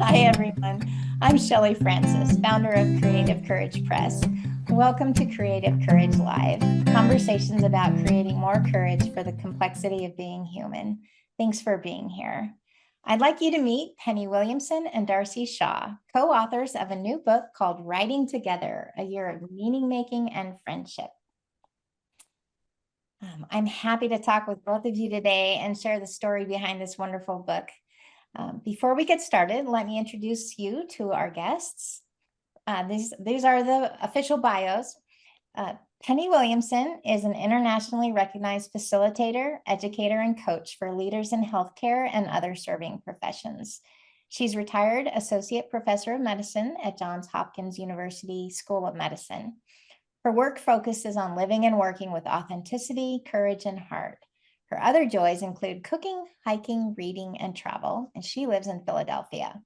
Hi, everyone. I'm Shelley Francis, founder of Creative Courage Press. Welcome to Creative Courage Live, conversations about creating more courage for the complexity of being human. Thanks for being here. I'd like you to meet Penny Williamson and Darcy Shaw, co-authors of a new book called Writing Together, A Year of Meaning Making and Friendship. I'm happy to talk with both of you today and share the story behind this wonderful book. Before we get started, let me introduce you to our guests. These are the official bios. Penny Williamson is an internationally recognized facilitator, educator, and coach for leaders in healthcare and other serving professions. She's retired associate professor of medicine at Johns Hopkins University School of Medicine. Her work focuses on living and working with authenticity, courage, and heart. Her other joys include cooking, hiking, reading, and travel, and she lives in Philadelphia.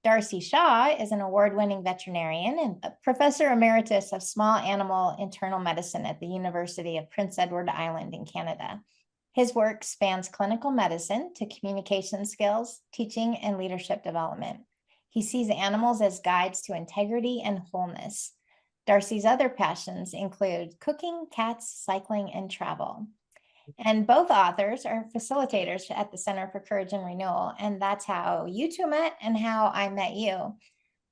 Darcy Shaw is an award-winning veterinarian and a professor emeritus of small animal internal medicine at the University of Prince Edward Island in Canada. His work spans clinical medicine to communication skills, teaching, and leadership development. He sees animals as guides to integrity and wholeness. Darcy's other passions include cooking, cats, cycling, and travel. And both authors are facilitators at the Center for Courage and Renewal. And that's how you two met and how I met you.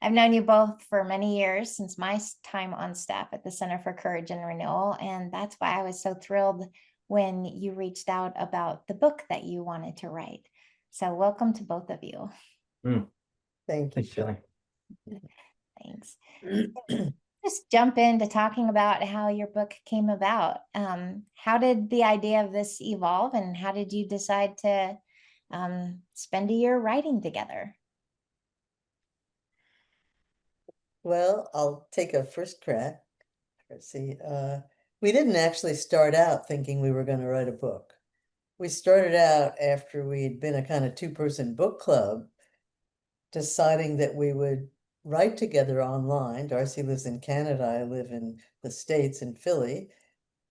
I've known you both for many years since my time on staff at the Center for Courage and Renewal. And that's why I was so thrilled when you reached out about the book that you wanted to write. So welcome to both of you. Thank you, Shelley. Thanks. Just jump into talking about how your book came about. How did the idea of this evolve, and how did you decide to spend a year writing together? Well, I'll take a first crack. Let's see. We didn't actually start out thinking we were going to write a book. We started out after we'd been a kind of two-person book club, deciding that we would write together online. Darcy lives in Canada, I live in the States in Philly,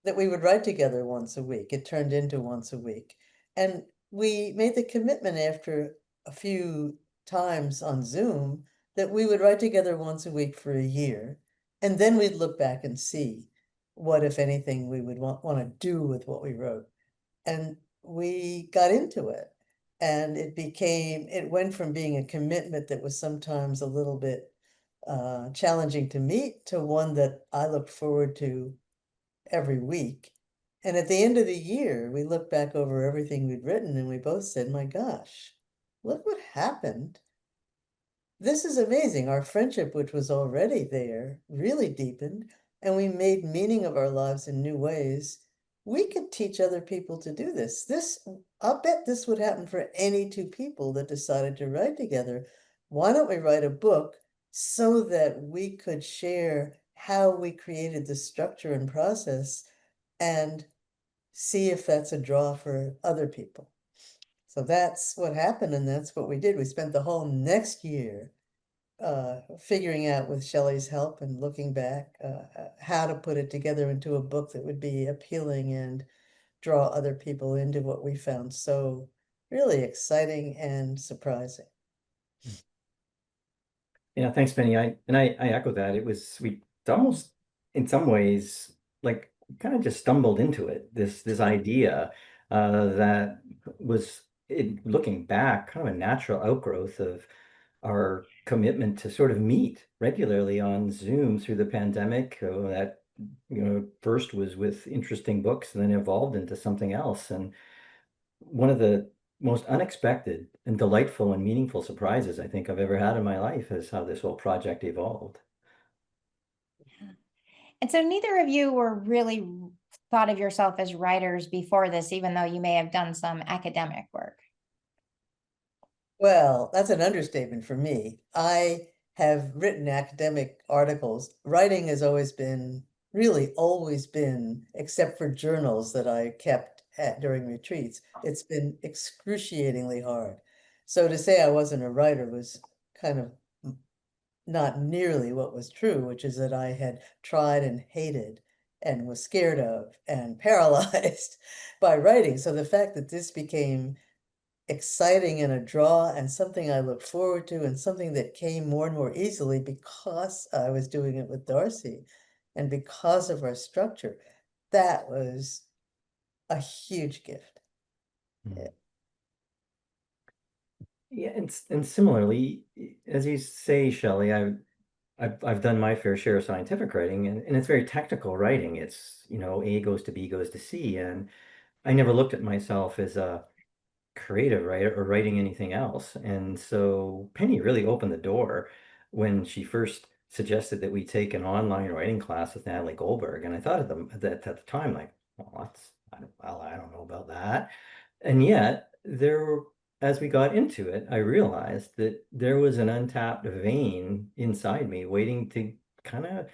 that we would write together once a week. It turned into once a week. And we made the commitment after a few times on Zoom that we would write together once a week for a year. And then we'd look back and see what, if anything, we would want to do with what we wrote. And we got into it. And it went from being a commitment that was sometimes a little bit challenging to meet to one that I looked forward to every week. And at the end of the year, we looked back over everything we'd written and we both said, my gosh, look what happened. This is amazing. Our friendship, which was already there, really deepened, and we made meaning of our lives in new ways. We could teach other people to do this. I'll bet this would happen for any two people that decided to write together. Why don't we write a book so that we could share how we created the structure and process and see if that's a draw for other people. So that's what happened, and that's what we did. We spent the whole next year figuring out, with Shelley's help and looking back, how to put it together into a book that would be appealing and draw other people into what we found so really exciting and surprising. Yeah, thanks, Penny. I echo that. We almost, in some ways, like kind of just stumbled into it. This idea that was, looking back, kind of a natural outgrowth of our commitment to sort of meet regularly on Zoom through the pandemic. That first was with interesting books, and then evolved into something else. And one of the most unexpected and delightful and meaningful surprises I think I've ever had in my life is how this whole project evolved. Yeah. And so neither of you were really thought of yourself as writers before this, even though you may have done some academic work. Well, that's an understatement for me. I have written academic articles. Writing has really always been, except for journals that I kept during retreats, it's been excruciatingly hard. So to say I wasn't a writer was kind of not nearly what was true, which is that I had tried and hated and was scared of and paralyzed by writing. So the fact that this became exciting and a draw and something I look forward to and something that came more and more easily because I was doing it with Darcy and because of our structure. That was a huge gift. Mm. Yeah, and similarly, as you say, Shelley, I've done my fair share of scientific writing, and it's very technical writing. It's, A goes to B goes to C, and I never looked at myself as a creative writer or writing anything else. And so Penny really opened the door when she first suggested that we take an online writing class with Natalie Goldberg. And I thought at the time, like, well, I don't know about that. And yet, as we got into it, I realized that there was an untapped vein inside me waiting to kind of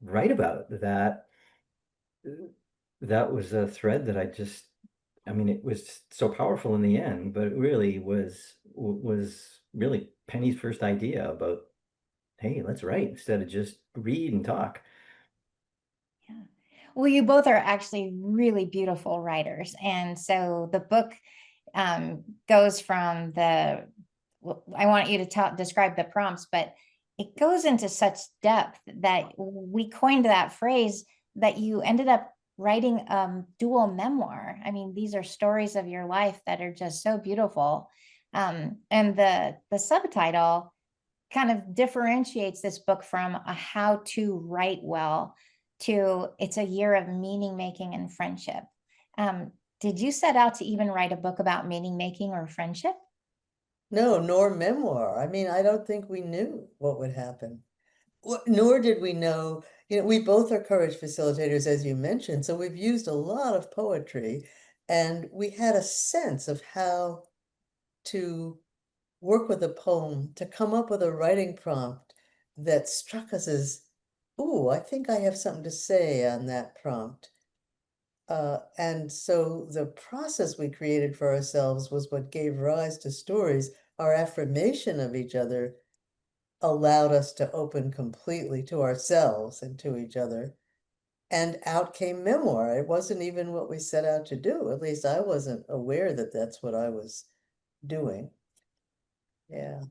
write about that. That was a thread that I mean, it was so powerful in the end, but it really was really Penny's first idea about, hey, let's write instead of just read and talk. Yeah. Well, you both are actually really beautiful writers. And so the book goes from I want you to describe the prompts, but it goes into such depth that we coined that phrase that you ended up writing dual memoir. I mean, these are stories of your life that are just so beautiful. And the subtitle kind of differentiates this book from a how to write well to it's a year of meaning making and friendship. Did you set out to even write a book about meaning making or friendship? No, nor memoir. I mean, I don't think we knew what would happen. Nor did we know, we both are courage facilitators, as you mentioned, so we've used a lot of poetry, and we had a sense of how to work with a poem, to come up with a writing prompt that struck us as, ooh, I think I have something to say on that prompt. And so the process we created for ourselves was what gave rise to stories. Our affirmation of each other allowed us to open completely to ourselves and to each other. And out came memoir. It wasn't even what we set out to do. At least I wasn't aware that that's what I was doing. Yeah.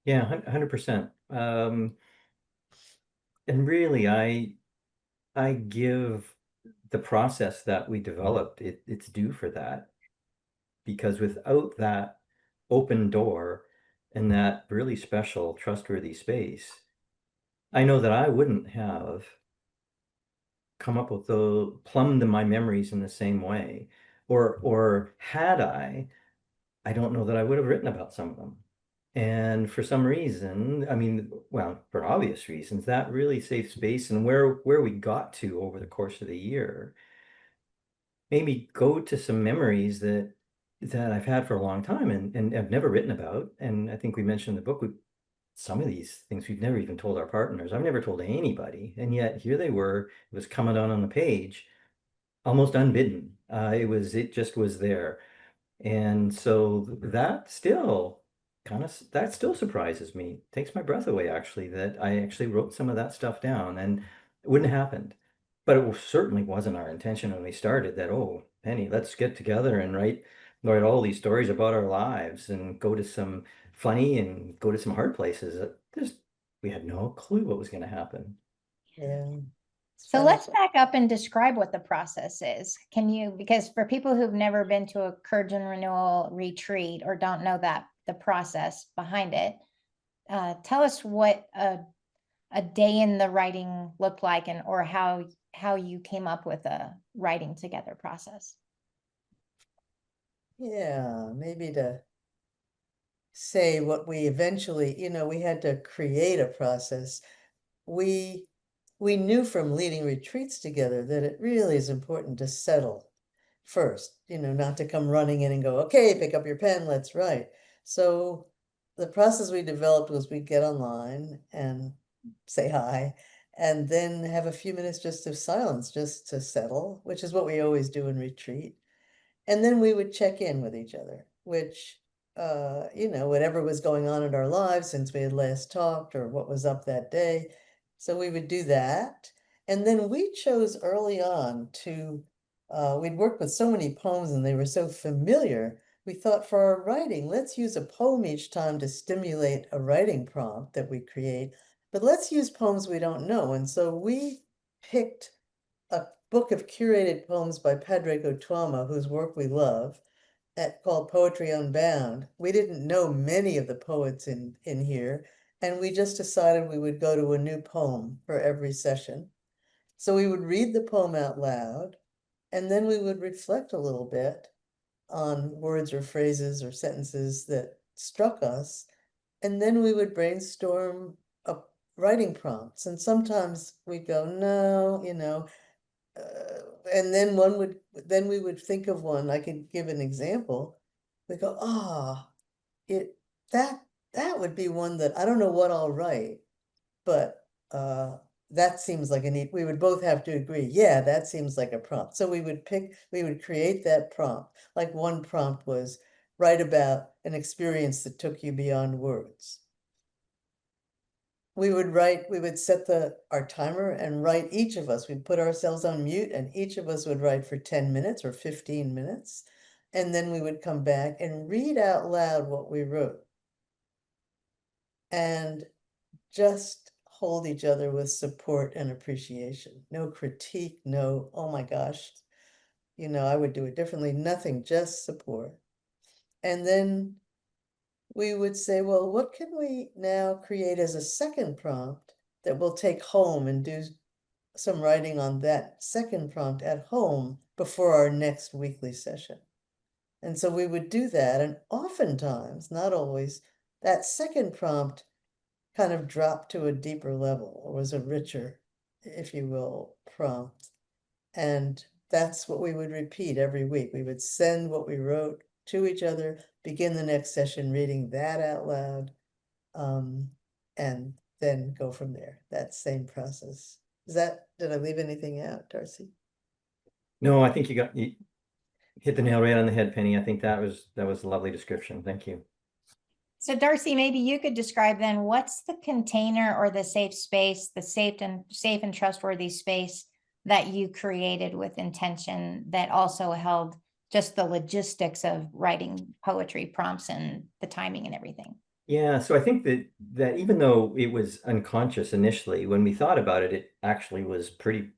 Yeah, 100%. And really, I give the process that we developed its due for that, because without that open door and that really special, trustworthy space, I know that I wouldn't have come up with plumbed my memories in the same way. Or had I don't know that I would have written about some of them. And for some reason, I mean, well, for obvious reasons, that really safe space and where we got to over the course of the year made me go to some memories that I've had for a long time and I've never written about. And I think we mentioned in the book, some of these things we've never even told our partners. I've never told anybody. And yet here they were, it was coming on the page, almost unbidden. It just was there. And so that still surprises me. Takes my breath away, actually, that I actually wrote some of that stuff down and it wouldn't have happened. But it certainly wasn't our intention when we started that, oh, Penny, let's get together and write all these stories about our lives and go to some funny and go to some hard places. We had no clue what was going to happen. Yeah. It's So funny. let's back up and describe what the process is. Can you, because for people who've never been to a Courage and Renewal retreat or don't know that the process behind it, tell us what a day in the writing looked like and or how you came up with a writing together process. Yeah, maybe to say what we eventually, we had to create a process. We we knew from leading retreats together that it really is important to settle first, not to come running in and go, okay, pick up your pen, let's write. So the process we developed was we'd get online and say hi, and then have a few minutes just of silence, just to settle, which is what we always do in retreat. And then we would check in with each other, which, whatever was going on in our lives since we had last talked or what was up that day. So we would do that. And then we chose early on we'd worked with so many poems and they were so familiar we thought for our writing, let's use a poem each time to stimulate a writing prompt that we create, but let's use poems we don't know. And so we picked a book of curated poems by Padraig Tuama, whose work we love, called Poetry Unbound. We didn't know many of the poets in here, and we just decided we would go to a new poem for every session. So we would read the poem out loud, and then we would reflect a little bit on words or phrases or sentences that struck us, and then we would brainstorm writing prompts. And sometimes we'd go, no, and then we would think of one. I could give an example. We go, it that would be one that I don't know what I'll write, but that seems like a neat. We would both have to agree, yeah, that seems like a prompt. So we would create that prompt. Like one prompt was write about an experience that took you beyond words. We would set our timer and write, each of us, we'd put ourselves on mute, and each of us would write for 10 minutes or 15 minutes. And then we would come back and read out loud what we wrote. And just hold each other with support and appreciation. No critique, no, oh my gosh, I would do it differently, nothing, just support. And then we would say, well, what can we now create as a second prompt that we'll take home and do some writing on that second prompt at home before our next weekly session? And so we would do that. And oftentimes, not always, that second prompt kind of dropped to a deeper level, or was a richer, if you will, prompt. And that's what we would repeat every week. We would send what we wrote to each other, begin the next session reading that out loud, and then go from there. That same process. Did I leave anything out, Darcy? No, I think you hit the nail right on the head, Penny. I think that was a lovely description. Thank you. So Darcy, maybe you could describe then what's the container or the safe space, the safe and trustworthy space that you created with intention that also held just the logistics of writing poetry prompts and the timing and everything. Yeah, so I think that even though it was unconscious initially, when we thought about it, it actually was pretty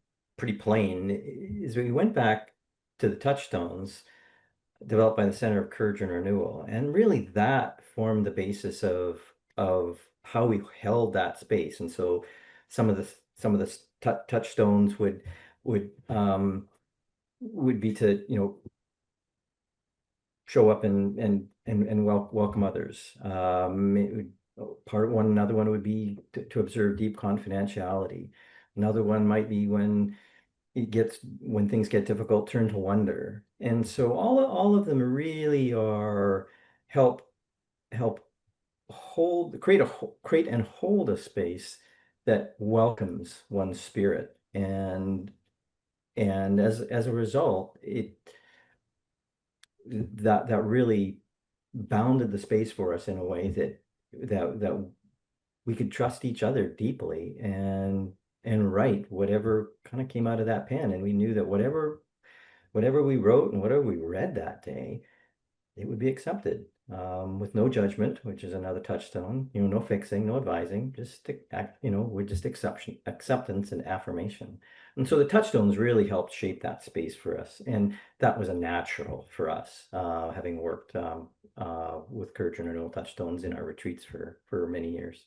plain. As we went back to the touchstones developed by the Center of Courage and Renewal, and really that formed the basis of how we held that space. And so some of the touchstones would be to show up and welcome others. Another one would be to observe deep confidentiality. Another one might be when things get difficult, turn to wonder. And so all of them really are help create and hold a space that welcomes one's spirit. And as a result, that really bounded the space for us in a way that we could trust each other deeply and write whatever kind of came out of that pen. And we knew that whatever we wrote and whatever we read that day, it would be accepted, with no judgment, which is another touchstone. No fixing, no advising, just we're just acceptance and affirmation. And so the touchstones really helped shape that space for us, and that was a natural for us, having worked with Courage and Renewal touchstones in our retreats for many years.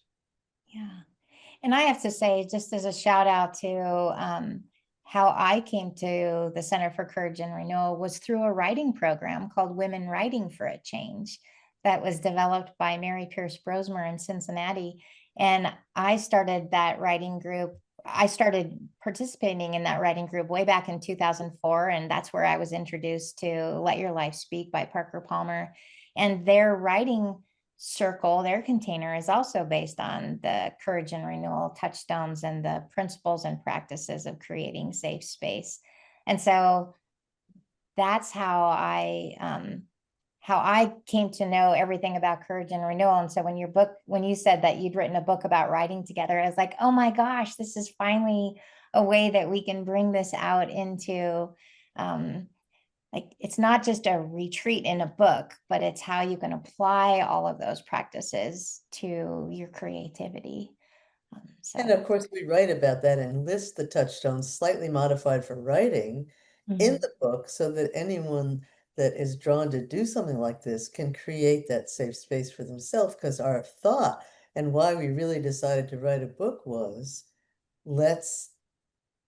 Yeah. And I have to say, just as a shout out to how I came to the Center for Courage and Renewal was through a writing program called Women Writing for a Change that was developed by Mary Pierce Brosmer in Cincinnati. And I started that writing group. I started participating in that writing group way back in 2004. And that's where I was introduced to Let Your Life Speak by Parker Palmer. And their writing circle, their container, is also based on the Courage and Renewal touchstones and the principles and practices of creating safe space. And so that's how I came to know everything about Courage and Renewal. And so when you said that you'd written a book about writing together, I was like, oh my gosh, this is finally a way that we can bring this out into like it's not just a retreat in a book, but it's how you can apply all of those practices to your creativity. And So, of course, we write about that and list the touchstones slightly modified for writing in mhm, the book so that anyone that is drawn to do something like this can create that safe space for themselves. Because our thought and why we really decided to write a book was, let's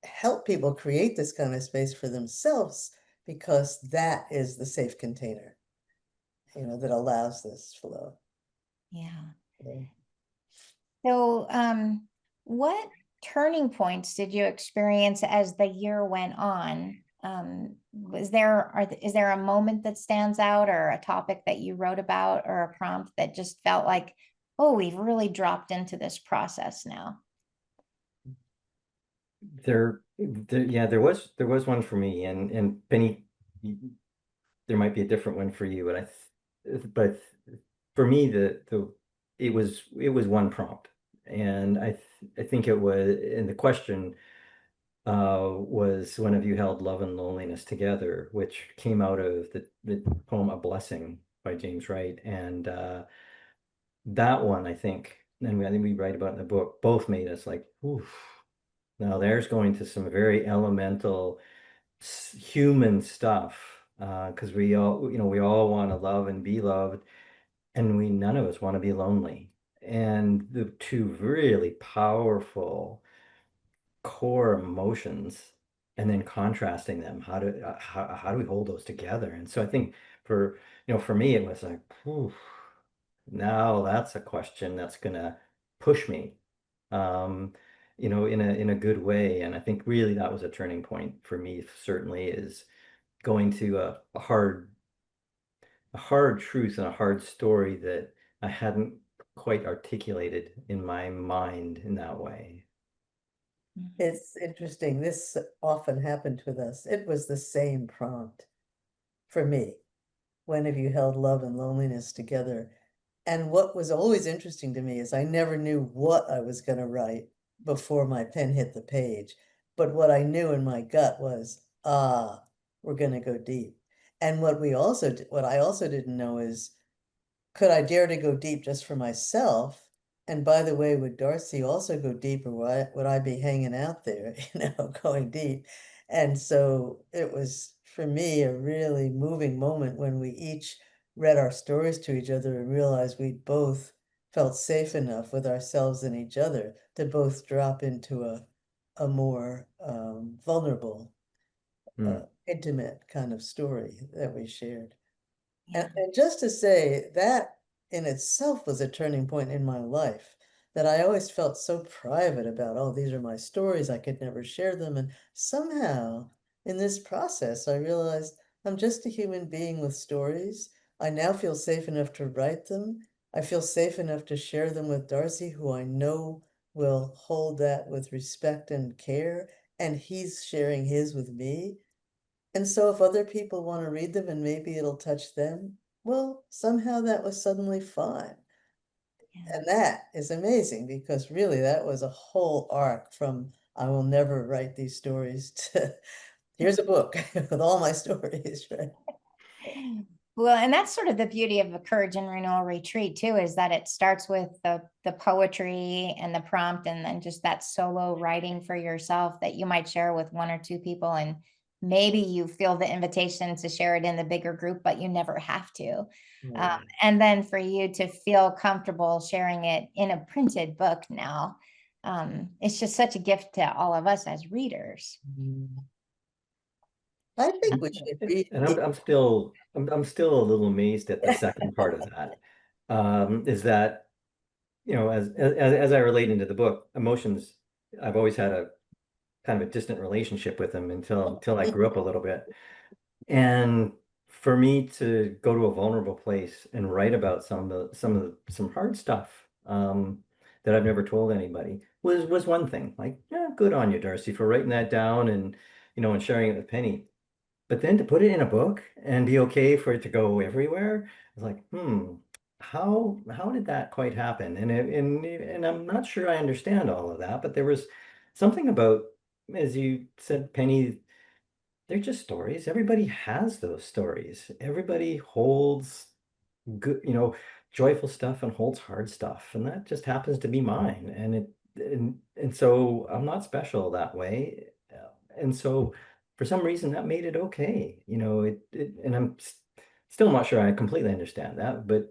help people create this kind of space for themselves because that is the safe container, that allows this flow. yeah. Yeah. So, what turning points did you experience as the year went on? Is there a moment that stands out, or a topic that you wrote about, or a prompt that just felt like, oh, we've really dropped into this process now? Yeah, there was one for me, and Penny, there might be a different one for you, but for me, it was one prompt, and I think it was, and the question was, when have you held love and loneliness together, which came out of the poem A Blessing by James Wright, and that one, I think we write about in the book, both made us like, oof. Now there's going to some very elemental human stuff, because we all want to love and be loved, and none of us want to be lonely. And the two really powerful core emotions, and then contrasting them, how do we hold those together? And so I think for me it was like, whew, now that's a question that's gonna push me, um, in a good way. And I think really that was a turning point for me, certainly, is going to a hard truth and a hard story that I hadn't quite articulated in my mind in that way. Mhm. It's interesting. This often happened with us. It was the same prompt for me. When have you held love and loneliness together? And what was always interesting to me is I never knew what I was going to write before my pen hit the page. But what I knew in my gut was, we're going to go deep. And what I also didn't know is, could I dare to go deep just for myself? And by the way, would Darcy also go deep, or would I be hanging out there, going deep? And so it was, for me, a really moving moment when we each read our stories to each other and realized we'd both felt safe enough with ourselves and each other to both drop into a more vulnerable, Hmm. intimate kind of story that we shared. Yeah. And just to say that in itself was a turning point in my life, that I always felt so private about, oh, these are my stories, I could never share them. And somehow in this process, I realized I'm just a human being with stories. I now feel safe enough to write them. I feel safe enough to share them with Darcy, who I know will hold that with respect and care. And he's sharing his with me. And so if other people want to read them and maybe it'll touch them, well, somehow that was suddenly fine. Yeah. And that is amazing because really that was a whole arc from I will never write these stories to here's a book with all my stories, right? Well, and that's sort of the beauty of a courage and renewal retreat too, is that it starts with the poetry and the prompt, and then just that solo writing for yourself that you might share with one or two people, and maybe you feel the invitation to share it in the bigger group, but you never have to. Um, Yeah. and then for you to feel comfortable sharing it in a printed book now, it's just such a gift to all of us as readers. Mm. I think we should read And I'm, the I'm still I'm still a little amazed at the second part of that. Is that, as I relate into the book, emotions, I've always had a kind of a distant relationship with them until I grew up a little bit. And for me to go to a vulnerable place and write about some hard stuff, that I've never told anybody, was one thing. Like, yeah, good on you, Darcy, for writing that down, and sharing it with Penny. But then to put it in a book and be okay for it to go everywhere, I was like, how did that quite happen? And I'm not sure I understand all of that, but there was something about, as you said, Penny, they're just stories. Everybody has those stories. Everybody holds good, joyful stuff and holds hard stuff, and that just happens to be mine. And so I'm not special that way. And so for some reason that made it okay. And still not sure I completely understand that, but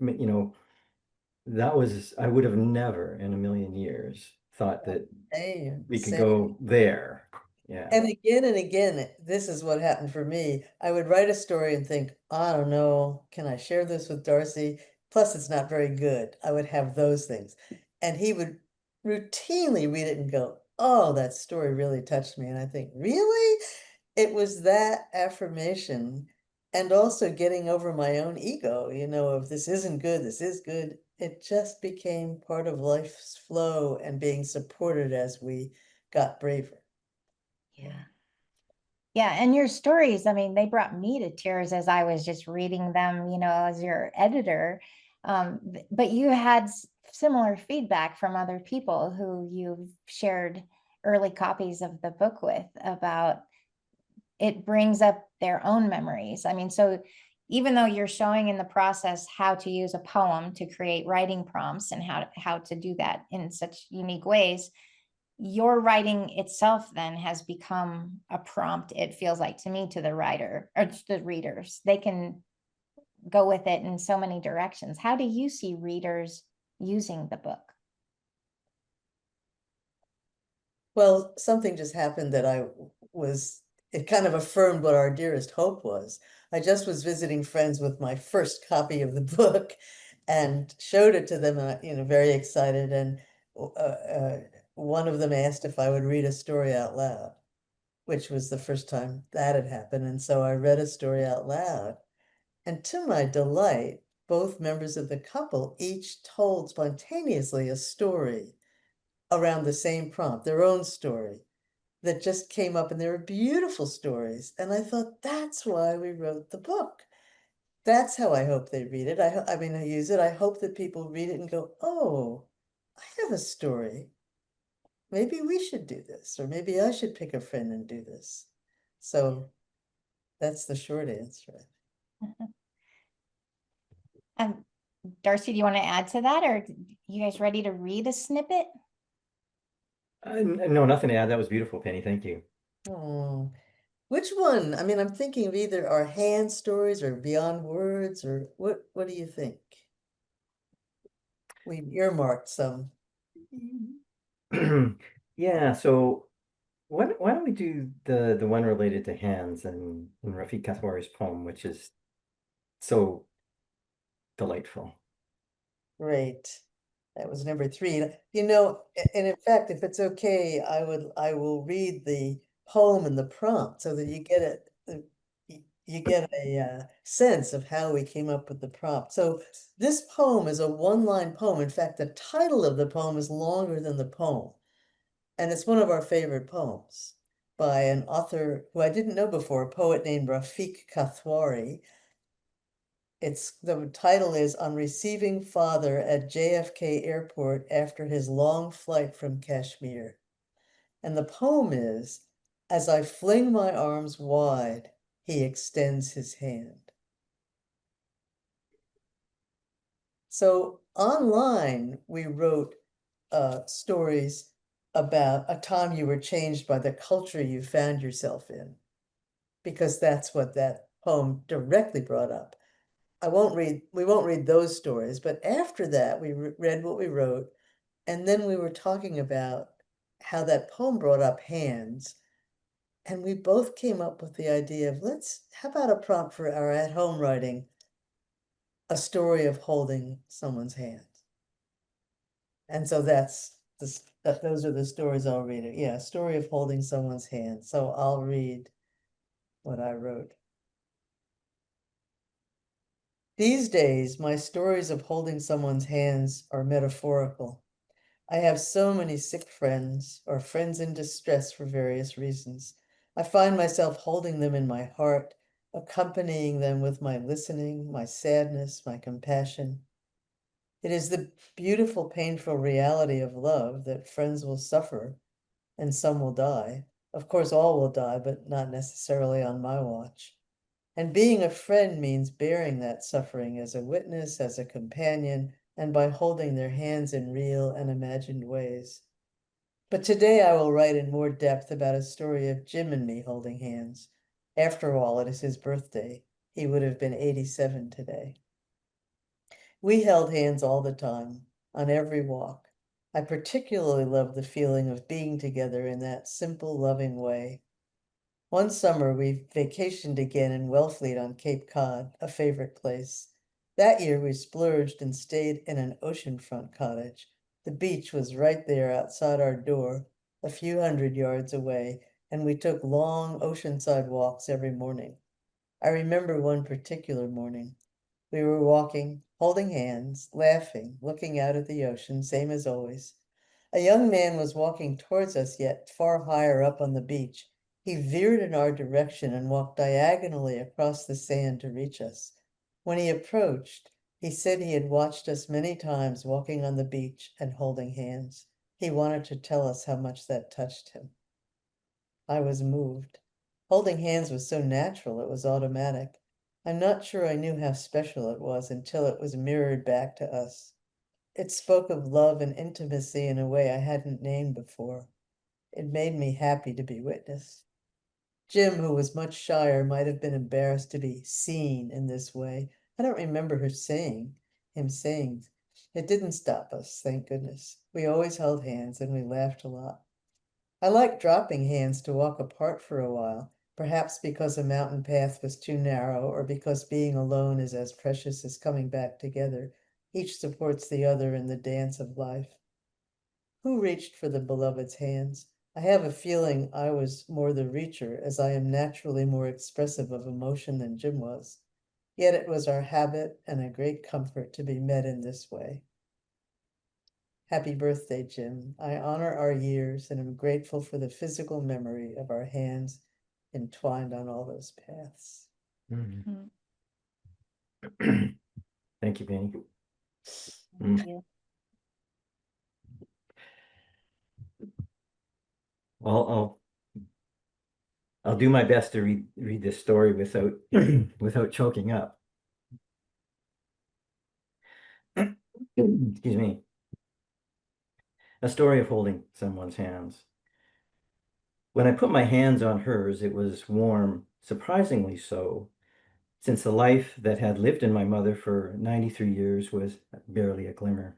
that was, I would have never in a million years thought that Same, we could same. go there. Yeah. And again, this is what happened for me. I would write a story and think, I don't know, can I share this with Darcy? Plus, it's not very good. I would have those things. And he would routinely read it and go, oh, that story really touched me. And I think, really? It was that affirmation and also getting over my own ego, of this isn't good, this is good. It just became part of life's flow and being supported as we got braver. Yeah. Yeah, and your stories, I mean, they brought me to tears as I was just reading them, as your editor. But you had similar feedback from other people who you've shared early copies of the book with about it brings up their own memories. I mean, so even though you're showing in the process how to use a poem to create writing prompts and how to do that in such unique ways, your writing itself then has become a prompt, it feels like to me, to the writer or to the readers. They can go with it in so many directions. How do you see readers using the book? Well, something just happened that it kind of affirmed what our dearest hope was. I just was visiting friends with my first copy of the book and showed it to them, very excited. And one of them asked if I would read a story out loud, which was the first time that had happened. And so I read a story out loud. And to my delight, both members of the couple each told spontaneously a story around the same prompt, their own story that just came up, and they were beautiful stories. And I thought, that's why we wrote the book. That's how I hope they read it. I mean, I use it. I hope that people read it and go, oh, I have a story. Maybe we should do this, or maybe I should pick a friend and do this. So that's the short answer. Um, Darcy, do you want to add to that, or you guys ready to read a snippet? No, nothing to add. That was beautiful, Penny. Thank you. Oh, which one? I mean, I'm thinking of either our hand stories or beyond words, or what do you think? We earmarked some. Yeah, so why don't we do the one related to hands and Rafiq Kathwari's poem, which is so delightful. Great. That was number 3. And in fact, if it's okay, I will read the poem and the prompt so that you get you get a sense of how we came up with the prompt. So this poem is a one-line poem. In fact, the title of the poem is longer than the poem. And it's one of our favorite poems by an author who I didn't know before, a poet named Rafiq Kathwari. The title is On Receiving Father at JFK Airport After His Long Flight from Kashmir. And the poem is, As I fling my arms wide, he extends his hand. So online, we wrote stories about a time you were changed by the culture you found yourself in, because that's what that poem directly brought up. We won't read those stories, but after that, we read what we wrote, and then we were talking about how that poem brought up hands, and we both came up with the idea of how about a prompt for our at-home writing, a story of holding someone's hand. And so those are the stories I'll read. Yeah, a story of holding someone's hand. So I'll read what I wrote. These days, my stories of holding someone's hands are metaphorical. I have so many sick friends or friends in distress for various reasons. I find myself holding them in my heart, accompanying them with my listening, my sadness, my compassion. It is the beautiful, painful reality of love that friends will suffer and some will die. Of course, all will die, but not necessarily on my watch. And being a friend means bearing that suffering as a witness, as a companion, and by holding their hands in real and imagined ways. But today I will write in more depth about a story of Jim and me holding hands. After all, it is his birthday. He would have been 87 today. We held hands all the time, on every walk. I particularly love the feeling of being together in that simple, loving way. One summer we vacationed again in Wellfleet on Cape Cod, a favorite place. That year we splurged and stayed in an oceanfront cottage. The beach was right there outside our door, a few hundred yards away, and we took long oceanside walks every morning. I remember one particular morning. We were walking, holding hands, laughing, looking out at the ocean, same as always. A young man was walking towards us, yet far higher up on the beach. He veered in our direction and walked diagonally across the sand to reach us. When he approached, he said he had watched us many times walking on the beach and holding hands. He wanted to tell us how much that touched him. I was moved. Holding hands was so natural, it was automatic. I'm not sure I knew how special it was until it was mirrored back to us. It spoke of love and intimacy in a way I hadn't named before. It made me happy to be witness. Jim, who was much shyer, might have been embarrassed to be seen in this way. I don't remember him saying. It didn't stop us, thank goodness. We always held hands and we laughed a lot. I liked dropping hands to walk apart for a while, perhaps because a mountain path was too narrow or because being alone is as precious as coming back together. Each supports the other in the dance of life. Who reached for the beloved's hands? I have a feeling I was more the reacher, as I am naturally more expressive of emotion than Jim was. Yet it was our habit and a great comfort to be met in this way. Happy birthday, Jim. I honor our years and am grateful for the physical memory of our hands entwined on all those paths. Mhm. Thank you, Penny. Thank you. I'll I'll do my best to read this story without without choking up. Excuse me. A story of holding someone's hands. When I put my hands on hers, it was warm, surprisingly so, since the life that had lived in my mother for 93 years was barely a glimmer.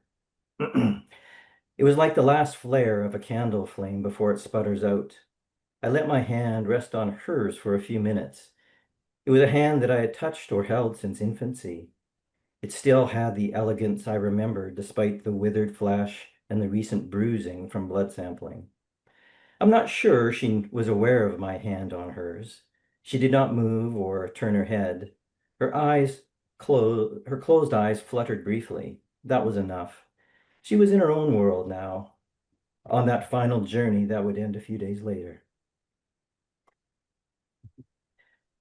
It was like the last flare of a candle flame before it sputters out. I let my hand rest on hers for a few minutes. It was a hand that I had touched or held since infancy. It still had the elegance I remembered, despite the withered flesh and the recent bruising from blood sampling. I'm not sure she was aware of my hand on hers. She did not move or turn her head. Her closed eyes fluttered briefly. That was enough. She was in her own world now, on that final journey that would end a few days later.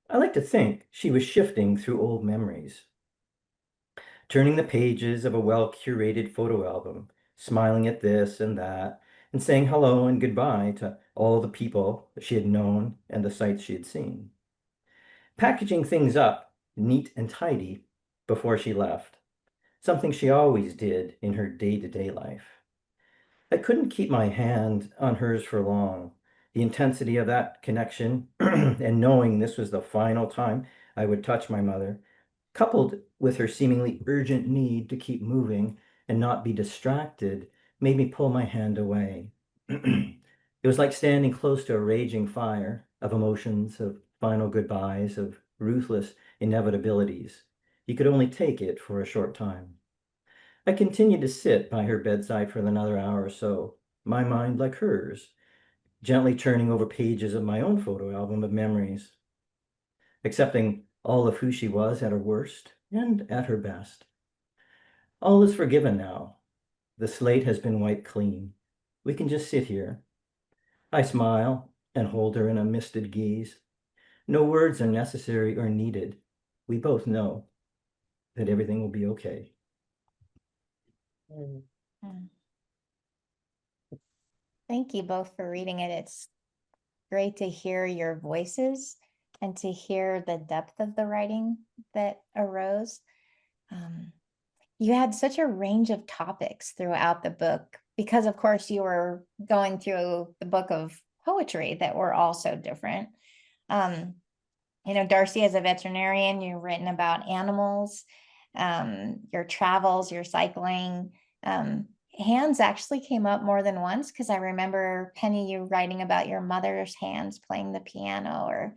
I like to think she was shifting through old memories, turning the pages of a well-curated photo album, smiling at this and that, and saying hello and goodbye to all the people that she had known and the sights she had seen. Packaging things up neat and tidy before she left, something she always did in her day-to-day life. I couldn't keep my hand on hers for long. The intensity of that connection and knowing this was the final time I would touch my mother, coupled with her seemingly urgent need to keep moving and not be distracted, made me pull my hand away. It was like standing close to a raging fire of emotions, of final goodbyes, of ruthless inevitabilities. You could only take it for a short time. I continued to sit by her bedside for another hour or so, my mind like hers, gently turning over pages of my own photo album of memories, accepting all of who she was at her worst and at her best. All is forgiven now. The slate has been wiped clean. We can just sit here. I smile and hold her in a misted gaze. No words are necessary or needed. We both know that everything will be okay. Mm. Thank you both for reading it. great to hear your voices and to hear the depth of the writing that arose. You had such a range of topics throughout the book because, of course, you were going through the book of poetry that were also different. Um, Darcy, as a veterinarian, you've written about animals, your travels, your cycling. Hands actually came up more than once because I remember, Penny, you writing about your mother's hands playing the piano, or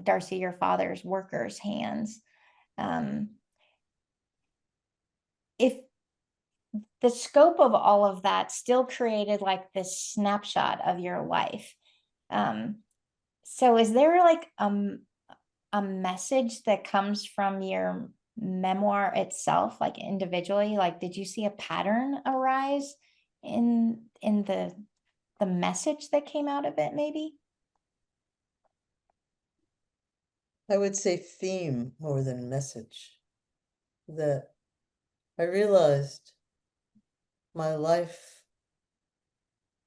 Darcy, your father's worker's hands. If the scope of all of that still created like this snapshot of your life. So is there like a message that comes from your memoir itself, like individually? Like, did you see a pattern arise in the message that came out of it, maybe? I would say theme more than message. That I realized my life,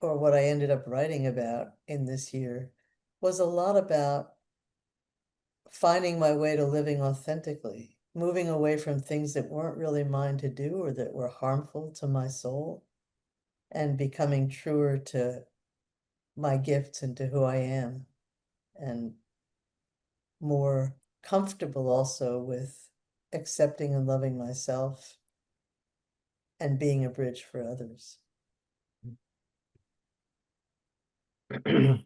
or what I ended up writing about in this year, was a lot about finding my way to living authentically, moving away from things that weren't really mine to do or that were harmful to my soul, and becoming truer to my gifts and to who I am, and more comfortable also with accepting and loving myself and being a bridge for others. And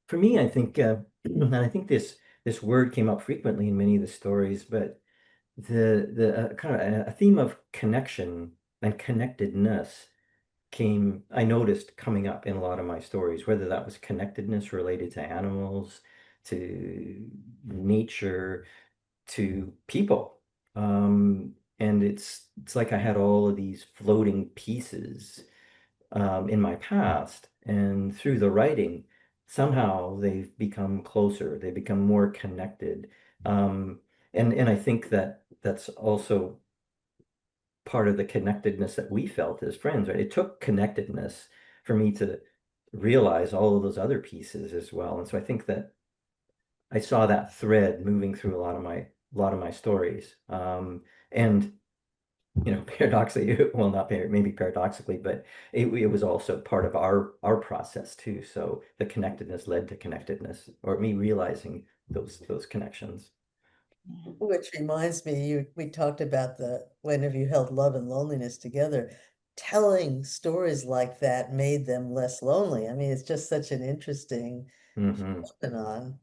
for me, I think, and I think this word came up frequently in many of the stories, but the kind of a theme of connection and connectedness I noticed coming up in a lot of my stories, whether that was connectedness related to animals, to nature, to people. And it's like I had all of these floating pieces in my past, and through the writing, somehow they've become closer, they become more connected. Um, and I think that that's also part of the connectedness that we felt as friends, right? It took connectedness for me to realize all of those other pieces as well. And so I think that I saw that thread moving through a lot of my stories. And paradoxically, well, not maybe paradoxically, but it was also part of our process too. So the connectedness led to connectedness, or me realizing those connections. Which reminds me, we talked about when have you held love and loneliness together? Telling stories like that made them less lonely. I mean, it's just such an interesting Hmm. phenomenon.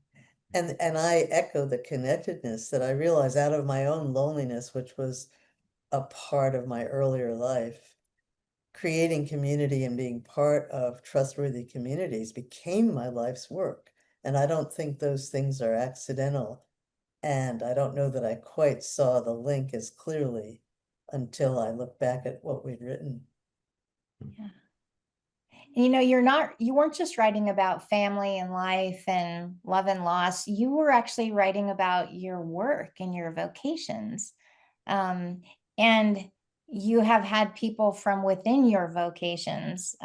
And I echo the connectedness that I realized out of my own loneliness, which was a part of my earlier life. Creating community and being part of trustworthy communities became my life's work. And I don't think those things are accidental. And I don't know that I quite saw the link as clearly until I look back at what we'd written. Yeah. You weren't just writing about family and life and love and loss. You were actually writing about your work and your vocations. And you have had people from within your vocations,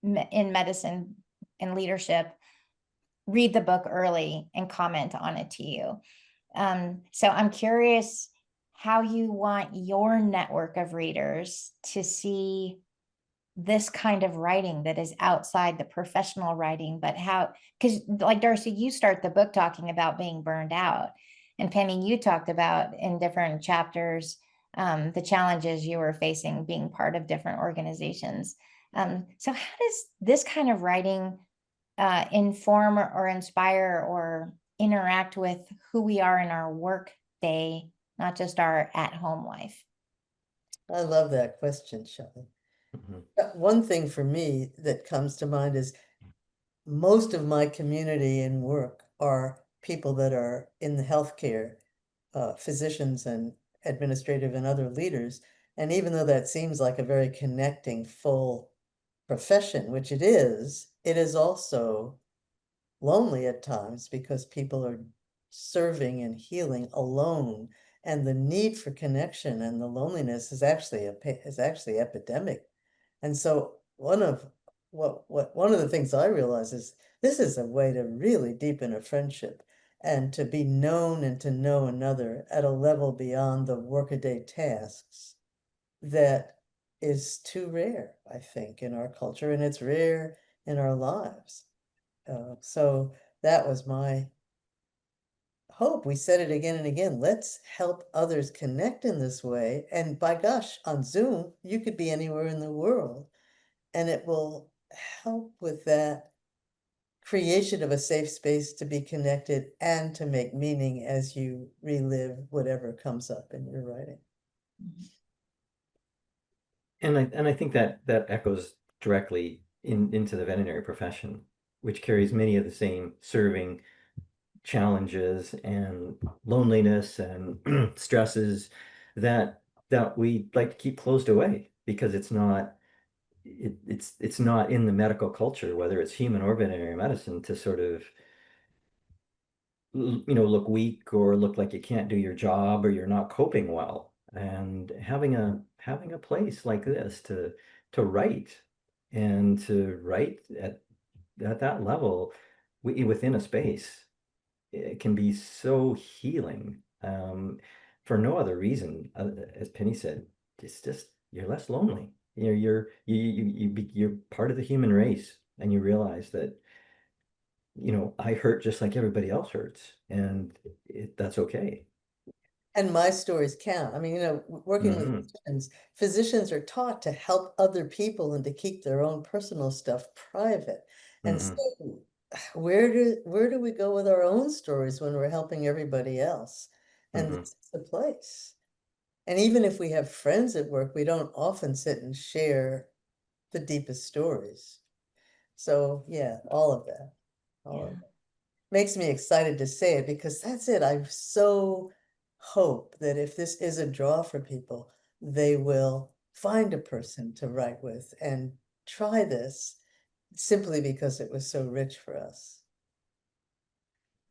in medicine and leadership, read the book early and comment on it to you. So I'm curious how you want your network of readers to see this kind of writing that is outside the professional writing, but because like Darcy, you start the book talking about being burned out. And Penny, you talked about in different chapters the challenges you were facing being part of different organizations. So how does this kind of writing inform or inspire or interact with who we are in our work day, not just our at-home life? I love that question, Shelley. Hmm. One thing for me that comes to mind is most of my community and work are people that are in the healthcare, physicians and administrative and other leaders. And even though that seems like a very connecting, full profession, which it is also lonely at times because people are serving and healing alone, and the need for connection and the loneliness is actually epidemic. And so one of the things I realize is this is a way to really deepen a friendship and to be known and to know another at a level beyond the workaday tasks that is too rare, I think, in our culture, and it's rare in our lives. So that was my hope. We said it again and again. Let's help others connect in this way. And by gosh, on Zoom, you could be anywhere in the world, and it will help with that creation of a safe space to be connected and to make meaning as you relive whatever comes up in your writing. And I think that echoes directly into the veterinary profession, which carries many of the same serving challenges and loneliness and stresses that we like to keep closed away because it's not it's not in the medical culture, whether it's human or veterinary medicine, to sort of look weak or look like you can't do your job or you're not coping well. And having a place like this to write and to write at that level within a space, it can be so healing, for no other reason, as Penny said. It's just you're less lonely. You're part of the human race, and you realize that I hurt just like everybody else hurts, and that's okay. And my stories count. I mean, working with Hmm. physicians are taught to help other people and to keep their own personal stuff private. And so Hmm. where do we go with our own stories when we're helping everybody else? And Hmm. this is the place. And even if we have friends at work, we don't often sit and share the deepest stories. So yeah, all of that. All of Yeah. that makes me excited to say it because that's it. I so hope that if this is a draw for people, they will find a person to write with and try this simply because it was so rich for us.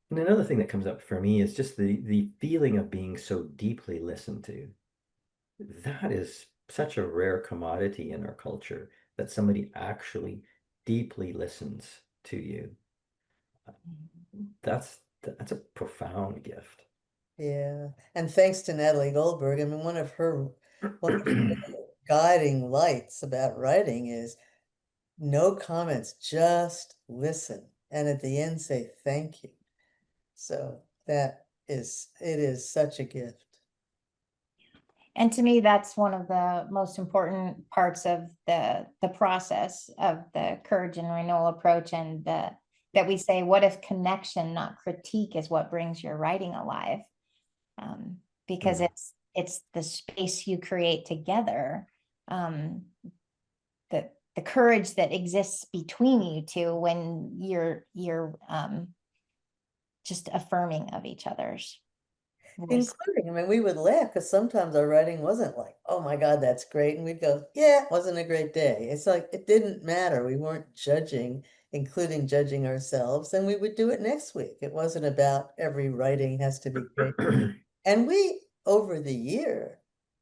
And another thing that comes up for me is just the feeling of being so deeply listened to. That is such a rare commodity in our culture, that somebody actually deeply listens to you. That's a profound gift. Yeah. And thanks to Natalie Goldberg, I mean, one of her guiding lights about writing is no comments, just listen. And at the end say thank you. So it is such a gift. And to me, that's one of the most important parts of the process of the courage and renewal approach, and that we say, what if connection, not critique, is what brings your writing alive? Because Mm. it's the space you create together, the courage that exists between you two when you're just affirming of each other's voice. Including, I mean, we would laugh because sometimes our writing wasn't like, oh my God, that's great. And we'd go, yeah, it wasn't a great day. It's like it didn't matter. We weren't judging, including judging ourselves, and we would do it next week. It wasn't about every writing has to be great. And over the year,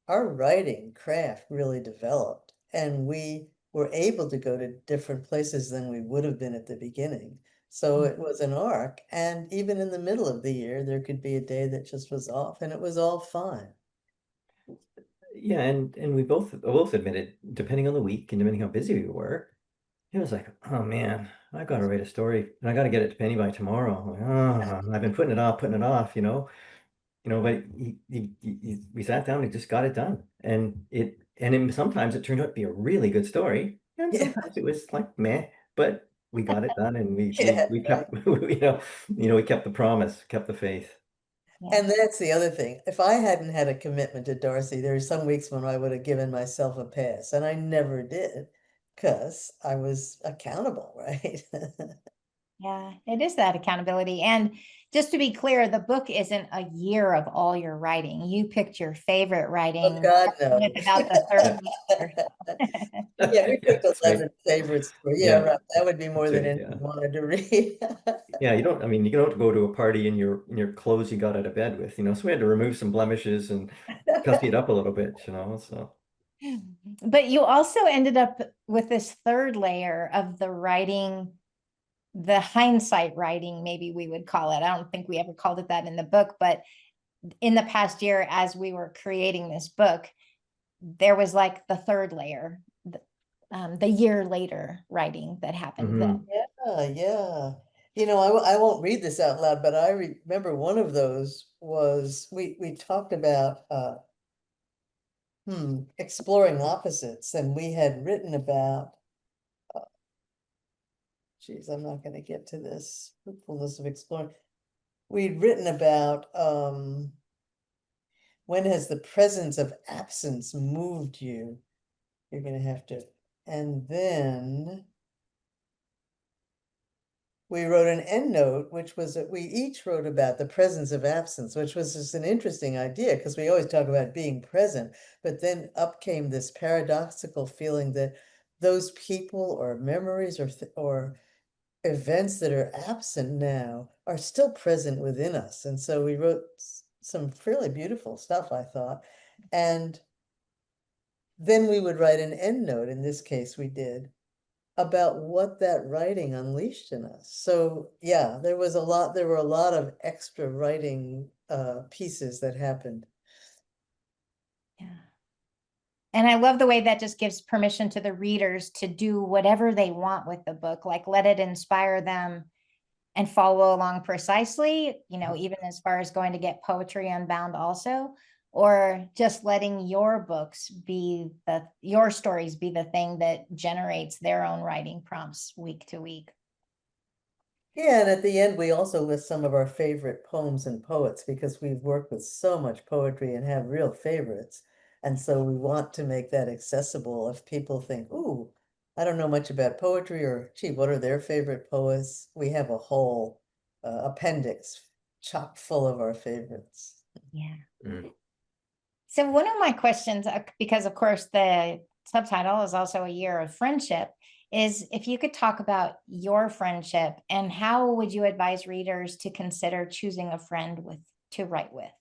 our writing craft really developed, and we were able to go to different places than we would have been at the beginning. So it was an arc, and even in the middle of the year, there could be a day that just was off, and it was all fine. Yeah, and we both admitted, depending on the week and depending how busy we were, it was like, oh man, I gotta write a story and I gotta get it to Penny by tomorrow. I'm like, oh, I've been putting it off, but we sat down and just got it done. Sometimes it turned out to be a really good story, and Yeah, sometimes it was like meh, but we got it done, and yeah, we right. kept we kept the promise, kept the faith. Yeah. And that's the other thing. If I hadn't had a commitment to Darcy, there are some weeks when I would have given myself a pass, and I never did because I was accountable, right? Yeah, it is that accountability. And just to be clear, the book isn't a year of all your writing. You picked your favorite Oh, writing God, with no. about the third Yeah. year. Yeah, we Yeah, picked that's right. 11 favorites for, yeah, Yeah, right. That would be more that's than right. anyone Yeah. wanted to read. Yeah, you don't go to a party in your clothes you got out of bed with, so we had to remove some blemishes and gussy it up a little bit, so. But you also ended up with this third layer of the writing, the hindsight writing, maybe we would call it. I don't think we ever called it that in the book, but in the past year, as we were creating this book, there was like the third layer, the year later writing that happened then. Yeah. You know, I won't read this out loud, but I remember one of those was we talked about exploring opposites, and we had written about geez, I'm not going to get to this fruitfulness of exploring. We'd written about when has the presence of absence moved you? You're going to have to, and then we wrote an endnote, which was that we each wrote about the presence of absence, which was just an interesting idea because we always talk about being present, but then up came this paradoxical feeling that those people or memories or events that are absent now are still present within us. And so we wrote some fairly beautiful stuff, I thought. And then we would write an endnote, in this case we did, about what that writing unleashed in us. So yeah, there were a lot of extra writing pieces that happened. Yeah. And I love the way that just gives permission to the readers to do whatever they want with the book, like let it inspire them and follow along precisely, even as far as going to get Poetry Unbound also, or just letting your books be your stories be the thing that generates their own writing prompts week to week. Yeah, and at the end, we also list some of our favorite poems and poets because we've worked with so much poetry and have real favorites. And so we want to make that accessible if people think, ooh, I don't know much about poetry, or gee, what are their favorite poets? We have a whole appendix chock full of our favorites. Yeah. Mm. So one of my questions, because of course the subtitle is also a year of friendship, is if you could talk about your friendship and how would you advise readers to consider choosing a friend to write with?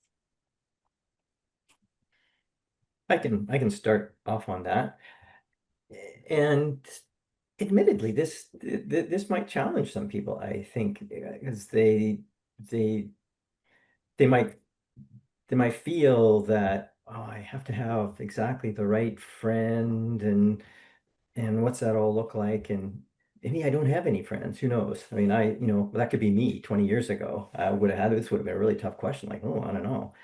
I can start off on that. And admittedly, this might challenge some people, I think, because they they might they might feel that, oh, I have to have exactly the right friend, and what's that all look like? And maybe I don't have any friends. Who knows? I mean, that could be me 20 years ago. I would have had this would have been a really tough question. Like, oh, I don't know.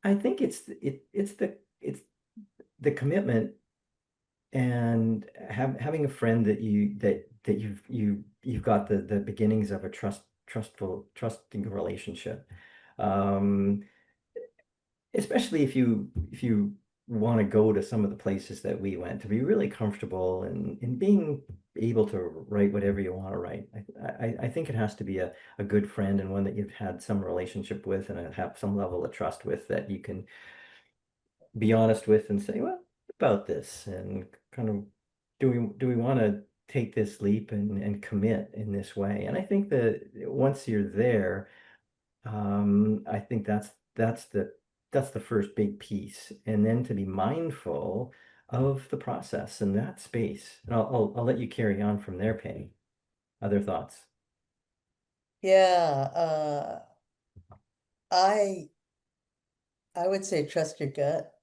I think it's the commitment and having a friend that you've got the beginnings of a trusting relationship. Um, Especially if you want to go to some of the places that we went, to be really comfortable in being able to write whatever you want to write. I think it has to be a good friend, and one that you've had some relationship with and have some level of trust with, that you can be honest with and say, well, about this, and kind of, do we want to take this leap and commit in this way? And I think that once you're there, I think that's the first big piece, and then to be mindful of the process and that space. And I'll let you carry on from there, Penny. Other thoughts? Yeah, I I would say trust your gut.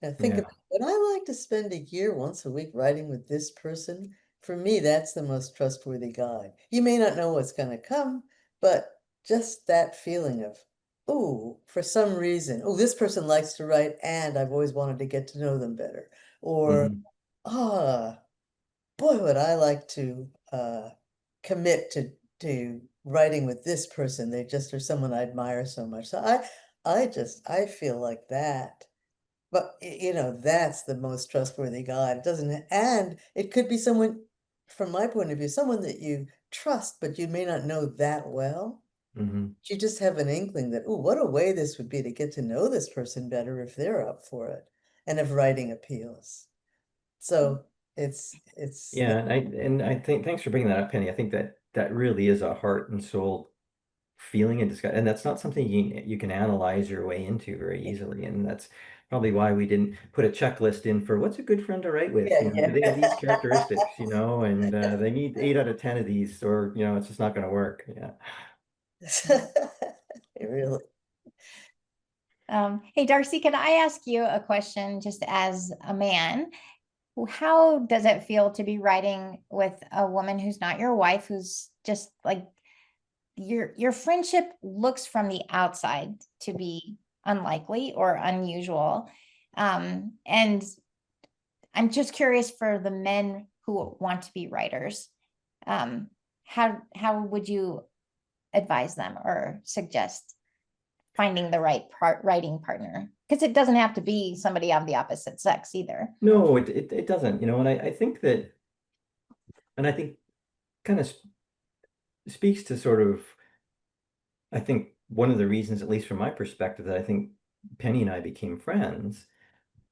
Now think Yeah. about, would I like to spend a year once a week writing with this person? For me, that's the most trustworthy guide. You may not know what's going to come, but just that feeling of, oh, for some reason, oh, this person likes to write and I've always wanted to get to know them better. Or, Hmm. ah, boy, would I like to commit to writing with this person. They just are someone I admire so much. So I feel like that. But that's the most trustworthy guide. It doesn't, and it could be someone, from my point of view, someone that you trust, but you may not know that well. Hmm. You just have an inkling that, oh, what a way this would be to get to know this person better if they're up for it, and if writing appeals. So Yeah, and I think, thanks for bringing that up, Penny. I think that really is a heart and soul feeling and discuss, and that's not something you can analyze your way into very easily. And that's probably why we didn't put a checklist in for what's a good friend to write with. Yeah, You know, yeah. do they have these characteristics, you know, and they need 8 out of 10 of these, or, you know, it's just not going to work. Yeah. Really. Hey, Darcy, can I ask you a question just as a man? How does it feel to be writing with a woman who's not your wife, who's just like your friendship looks from the outside to be unlikely or unusual? And I'm just curious for the men who want to be writers, um, how would you advise them or suggest finding the right writing partner? Because it doesn't have to be somebody of the opposite sex either. No, it doesn't, you know, and I think that, and I think kind of speaks to sort of, I think one of the reasons, at least from my perspective, that I think Penny and I became friends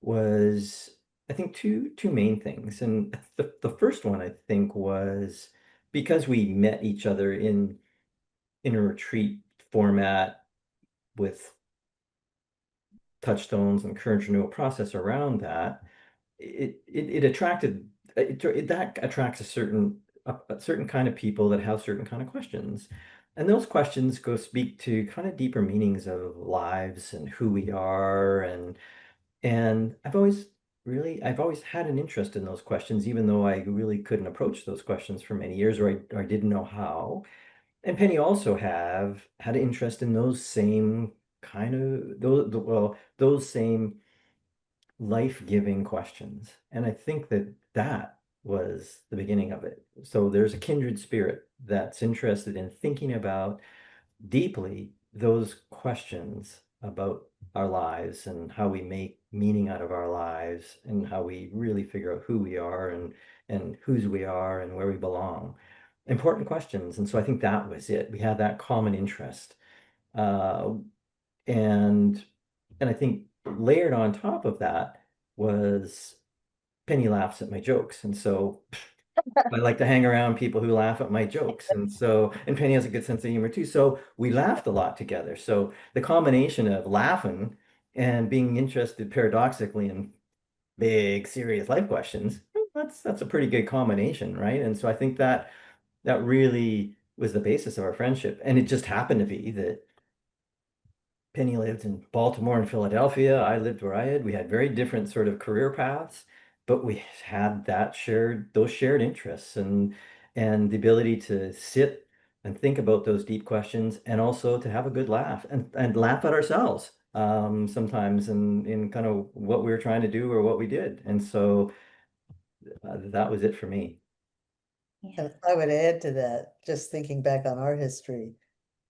was, I think, two main things. And the first one, I think, was because we met each other in a retreat format with touchstones and current renewal process around that, it attracted that attracts a certain kind of people that have certain kind of questions. And those questions go speak to kind of deeper meanings of lives and who we are. And I've always had an interest in those questions, even though I really couldn't approach those questions for many years, or I didn't know how. And Penny also have had an interest in those same kind of those same life-giving questions. And I think that that was the beginning of it. So there's a kindred spirit that's interested in thinking about deeply those questions about our lives and how we make meaning out of our lives and how we really figure out who we are and whose we are and where we belong. Important questions. And so I think that was it. We had that common interest. Uh, and and I think layered on top of that was Penny laughs at my jokes. And so I like to hang around people who laugh at my jokes. And Penny has a good sense of humor too. So we laughed a lot together. So the combination of laughing and being interested paradoxically in big, serious life questions, that's a pretty good combination, right? And so I think that really was the basis of our friendship. And it just happened to be that Penny lived in Baltimore and Philadelphia. I lived where I had. We had very different sort of career paths, but we had those shared interests and the ability to sit and think about those deep questions and also to have a good laugh and laugh at ourselves sometimes in kind of what we were trying to do or what we did. And so that was it for me. Yeah. And I would add to that, just thinking back on our history,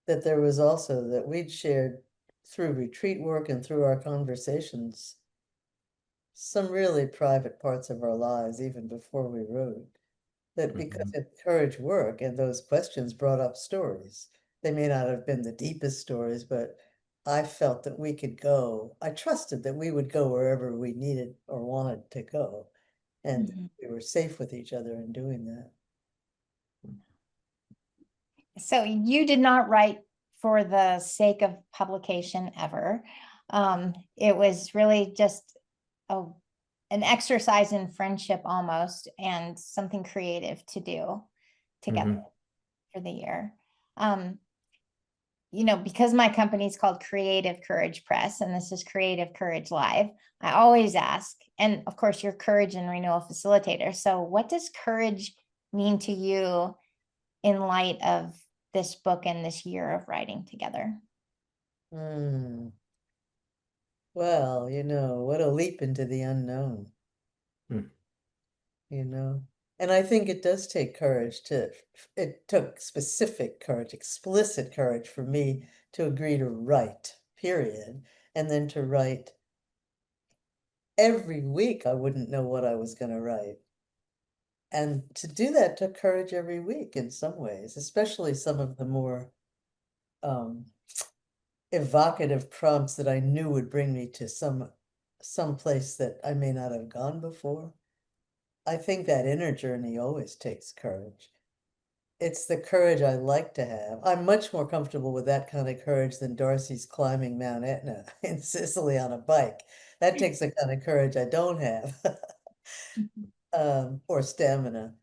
that there was also that we'd shared through retreat work and through our conversations some really private parts of our lives even before we wrote. That because Mhm. it encouraged work and those questions brought up stories. They may not have been the deepest stories, but I felt that we could go. I trusted that we would go wherever we needed or wanted to go. And Mhm. we were safe with each other in doing that. So you did not write for the sake of publication ever. It was really just a, an exercise in friendship almost and something creative to do together Mhm. for the year. Um, you know, because my company is called Creative Courage Press and this is Creative Courage Live, I always ask, and of course, you're courage and renewal facilitator. So, what does courage mean to you in light of this book and this year of writing together? Hmm. Well, what a leap into the unknown, Mm. you know? And I think it does take courage it took specific courage, explicit courage for me to agree to write, period. And then to write every week, I wouldn't know what I was going to write. And to do that took courage every week in some ways, especially some of the more um, evocative prompts that I knew would bring me to some place that I may not have gone before. I think that inner journey always takes courage. it's the courage I like to have. I'm much more comfortable with that kind of courage than Darcy's climbing Mount Etna in Sicily on a bike. That takes the kind of courage I don't have, or stamina.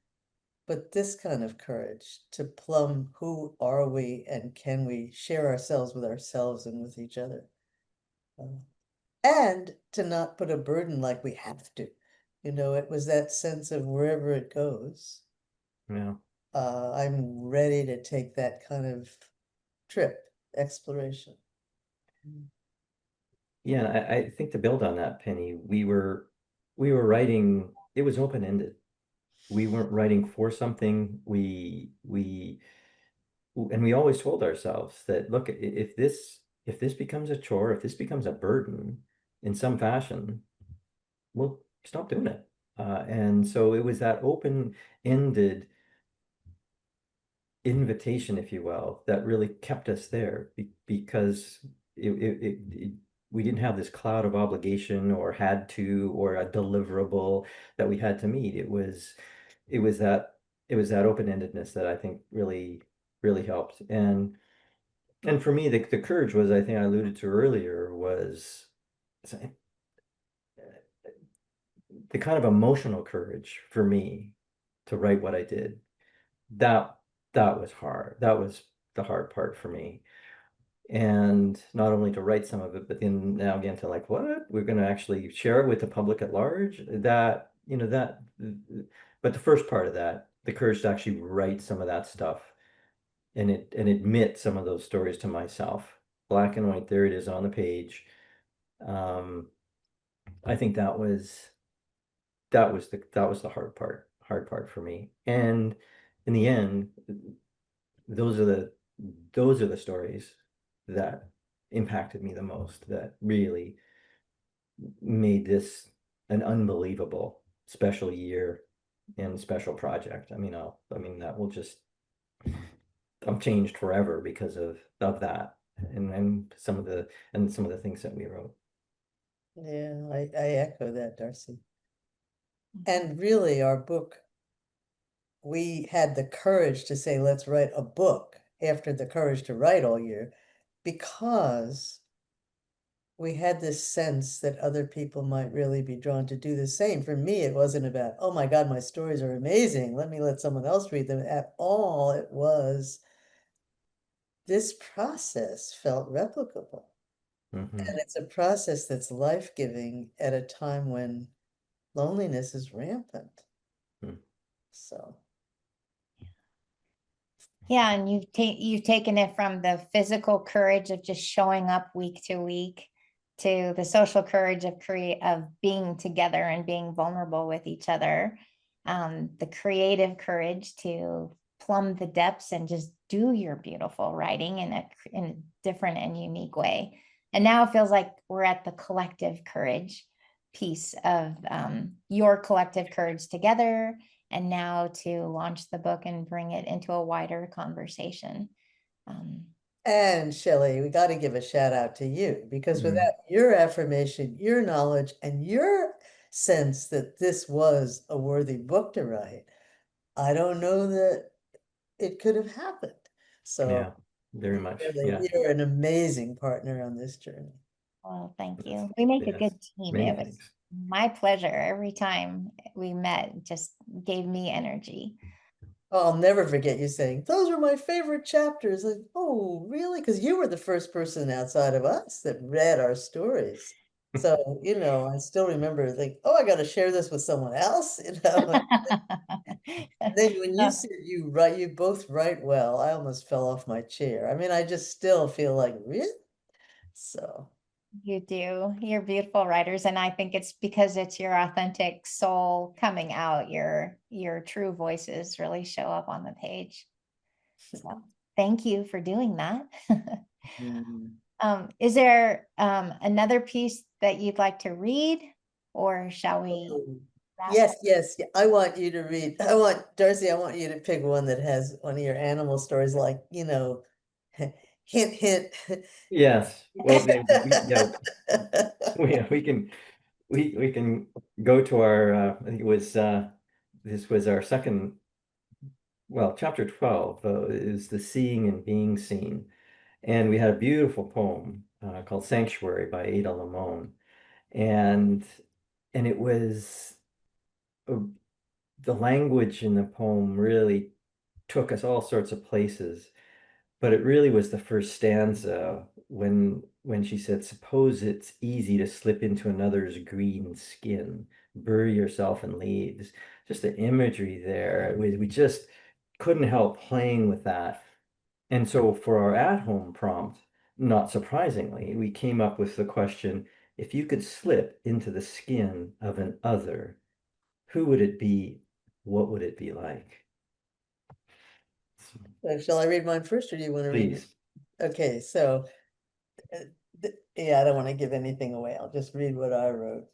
But this kind of courage to plumb who are we and can we share ourselves with ourselves and with each other. Uh, and to not put a burden like we have to. It was that sense of wherever it goes. Yeah. I'm ready to take that kind of trip, exploration. Yeah, I think to build on that, Penny, we were writing, it was open-ended. We weren't writing for something. And we always told ourselves that, look, if this becomes a chore, if this becomes a burden in some fashion, we'll stop doing it. And so it was that open-ended invitation, if you will, that really kept us there because we didn't have this cloud of obligation or had to or a deliverable that we had to meet. It was that open-endedness that I think really helped. And for me, the courage was, I think I alluded to earlier, was the kind of emotional courage for me to write what I did. That that was hard. That was the hard part for me. And not only to write some of it, but then now again to like, what? We're going to actually share it with the public at large? But the first part of that, the courage to actually write some of that stuff and admit some of those stories to myself, black and white, there it is on the page. I think that was the hard part for me. And in the end, those are the stories that impacted me the most, that really made this an unbelievable special year and special project. I mean that will just I'm changed forever because of that and some of the things that we wrote. Yeah, I echo that, Darcy. And really, our book, we had the courage to say, let's write a book after the courage to write all year, because we had this sense that other people might really be drawn to do the same. For me, it wasn't about, oh my God, my stories are amazing. Let someone else read them at all. It was this process felt replicable. Mhm. And it's a process that's life-giving at a time when loneliness is rampant. Mm. So, Yeah, and you've taken it from the physical courage of just showing up week to week to the social courage of being together and being vulnerable with each other. The creative courage to plumb the depths and just do your beautiful writing in a different and unique way. And now it feels like we're at the collective courage piece of your collective courage together, and now to launch the book and bring it into a wider conversation. Um, and Shelley, we got to give a shout out to you, because Mm. without your affirmation, your knowledge, and your sense that this was a worthy book to write, I don't know that it could have happened. So Yeah, very much. really, Yeah. you're an amazing partner on this journey. well, thank Yes. you. We make a Yes. good team. Many It was things. my pleasure every time we met, just gave me energy. I'll never forget you saying, those are my favorite chapters. Like, oh, really? Because you were the first person outside of us that read our stories. So, I still remember like, oh, I got to share this with someone else, Then when you Uh, said you both write well, I almost fell off my chair. I mean, I just still feel like, really? So, You do. You're beautiful writers, and I think it's because it's your authentic soul coming out. Your true voices really show up on the page. So thank you for doing that. mm. Is there another piece that you'd like to read, or shall we Oh, wrap yes, up? yes. I want you to read. Darcy, I want you to pick one that has one of your animal stories, like, hint, hint. Yes. Well, we can we can go to our I think it was this was our second well, chapter 12 is the seeing and being seen. And we had a beautiful poem called Sanctuary by Ada Limon. And and it was uh, the language in the poem really took us all sorts of places. But it really was the first stanza when she said, "Suppose it's easy to slip into another's green skin, bury yourself in leaves." Just the imagery there. We just couldn't help playing with that. And so for our at-home prompt, not surprisingly, we came up with the question, if you could slip into the skin of an other, who would it be? What would it be like? Shall I read mine first, or do you want to read it? Please. Okay, so, yeah, I don't want to give anything away. I'll just read what I wrote.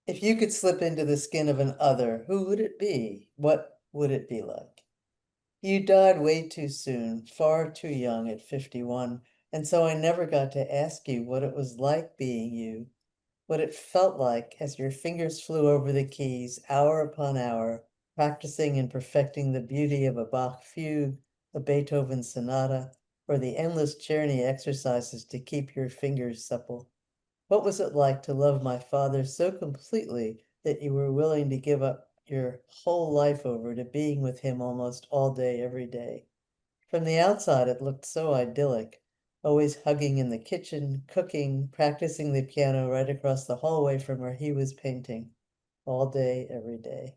If you could slip into the skin of an other, who would it be? What would it be like? You died way too soon, far too young at 51, and so I never got to ask you what it was like being you, what it felt like as your fingers flew over the keys hour upon hour, practicing and perfecting the beauty of a Bach fugue, a Beethoven sonata, or the endless Czerny exercises to keep your fingers supple. What was it like to love my father so completely that you were willing to give up your whole life over to being with him almost all day, every day? From the outside, it looked so idyllic, always hugging in the kitchen, cooking, practicing the piano right across the hallway from where he was painting, all day, every day.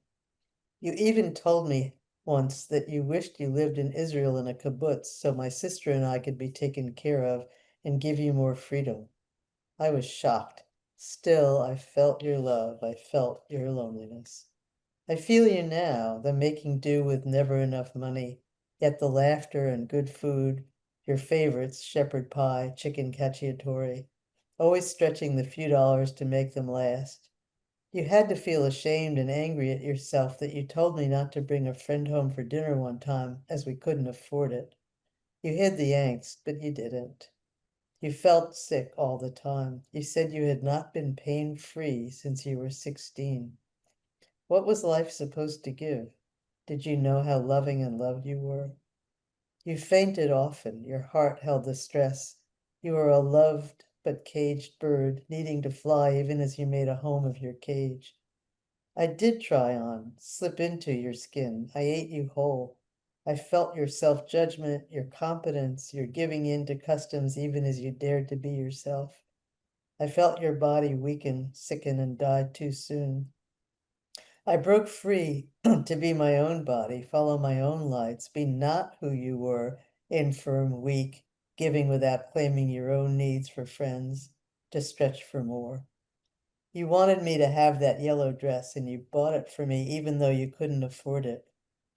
You even told me once that you wished you lived in Israel in a kibbutz so my sister and I could be taken care of and give you more freedom. I was shocked. Still, I felt your love. I felt your loneliness. I feel you now, the making do with never enough money, yet the laughter and good food, your favorites, shepherd pie, chicken cacciatore, always stretching the few dollars to make them last. You had to feel ashamed and angry at yourself that you told me not to bring a friend home for dinner one time, as we couldn't afford it. You hid the angst, but you didn't. You felt sick all the time. You said you had not been pain-free since you were 16. What was life supposed to give? Did you know how loving and loved you were? You fainted often. Your heart held the stress. You were a loved but caged bird, needing to fly even as you made a home of your cage. I did try on, slip into your skin. I ate you whole. I felt your self-judgment, your competence, your giving in to customs even as you dared to be yourself. I felt your body weaken, sicken, and die too soon. I broke free to be my own body, follow my own lights, be not who you were, infirm, weak, giving without claiming your own needs for friends, to stretch for more. You wanted me to have that yellow dress and you bought it for me even though you couldn't afford it.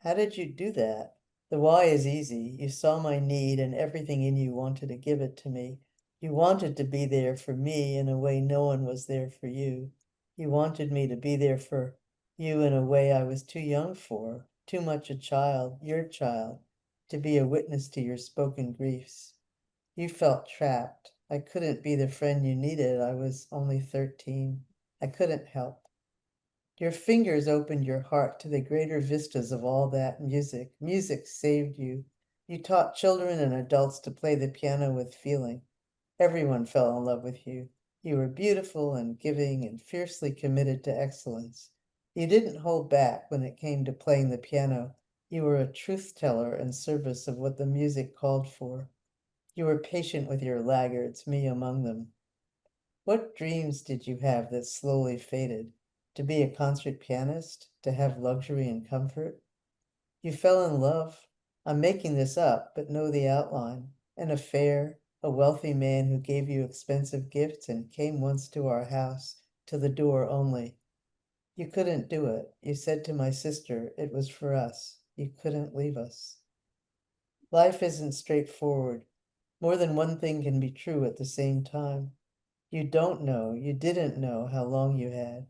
How did you do that? The why is easy. You saw my need and everything in you wanted to give it to me. You wanted to be there for me in a way no one was there for you. You wanted me to be there for you in a way I was too young for, too much a child, your child, to be a witness to your spoken griefs. You felt trapped. I couldn't be the friend you needed. I was only 13. I couldn't help. Your fingers opened your heart to the greater vistas of all that music. Music saved you. You taught children and adults to play the piano with feeling. Everyone fell in love with you. You were beautiful and giving and fiercely committed to excellence. You didn't hold back when it came to playing the piano. You were a truth teller in service of what the music called for. You were patient with your laggards, me among them. What dreams did you have that slowly faded? To be a concert pianist? To have luxury and comfort? You fell in love. I'm making this up, but know the outline. An affair, a wealthy man who gave you expensive gifts and came once to our house, to the door only. You couldn't do it. You said to my sister it was for us. You couldn't leave us. Life isn't straightforward. More than one thing can be true at the same time. You don't know, you didn't know how long you had.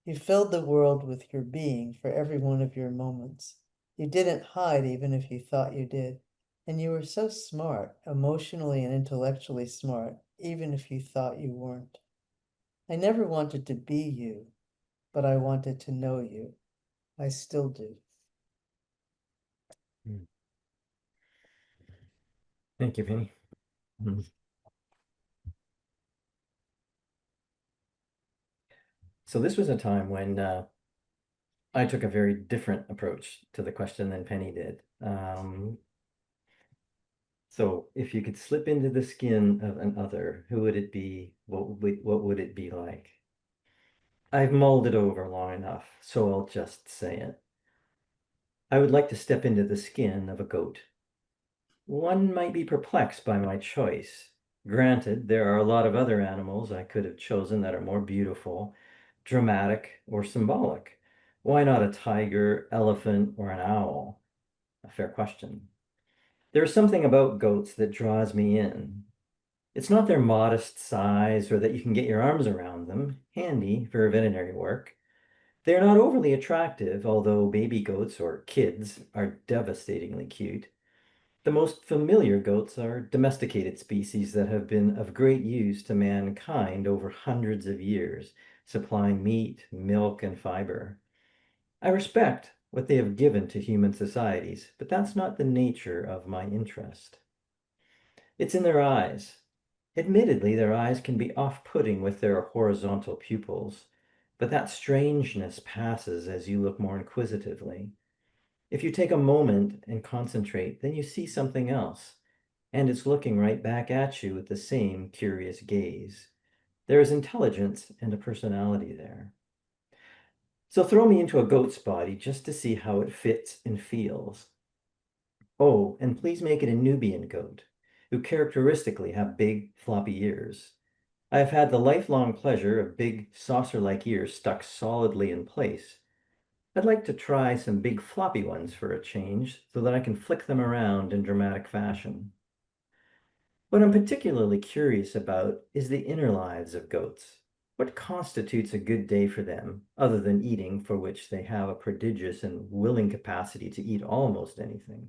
You filled the world with your being for every one of your moments. You didn't hide even if you thought you did. And you were so smart, emotionally and intellectually smart, even if you thought you weren't. I never wanted to be you, but I wanted to know you. I still do. Thank you, Penny. Mm. So this was a time when I took a very different approach to the question than Penny did. So if you could slip into the skin of another, who would it be? What would it be like? I've mulled it over long enough, so I'll just say it. I would like to step into the skin of a goat. One might be perplexed by my choice. Granted, there are a lot of other animals I could have chosen that are more beautiful, dramatic, or symbolic. Why not a tiger, elephant, or an owl? A fair question. There's something about goats that draws me in. It's not their modest size or that you can get your arms around them, handy for veterinary work. They're not overly attractive, although baby goats or kids are devastatingly cute. The most familiar goats are domesticated species that have been of great use to mankind over hundreds of years, supplying meat, milk, and fiber. I respect what they have given to human societies, but that's not the nature of my interest. It's in their eyes. Admittedly, their eyes can be off-putting with their horizontal pupils, but that strangeness passes as you look more inquisitively. If you take a moment and concentrate, then you see something else, and it's looking right back at you with the same curious gaze. There is intelligence and a personality there. So throw me into a goat's body just to see how it fits and feels. Oh, and please make it a Nubian goat, who characteristically have big, floppy ears. I have had the lifelong pleasure of big, saucer-like ears stuck solidly in place. I'd like to try some big, floppy ones for a change, so that I can flick them around in dramatic fashion. What I'm particularly curious about is the inner lives of goats. What constitutes a good day for them, other than eating, for which they have a prodigious and willing capacity to eat almost anything?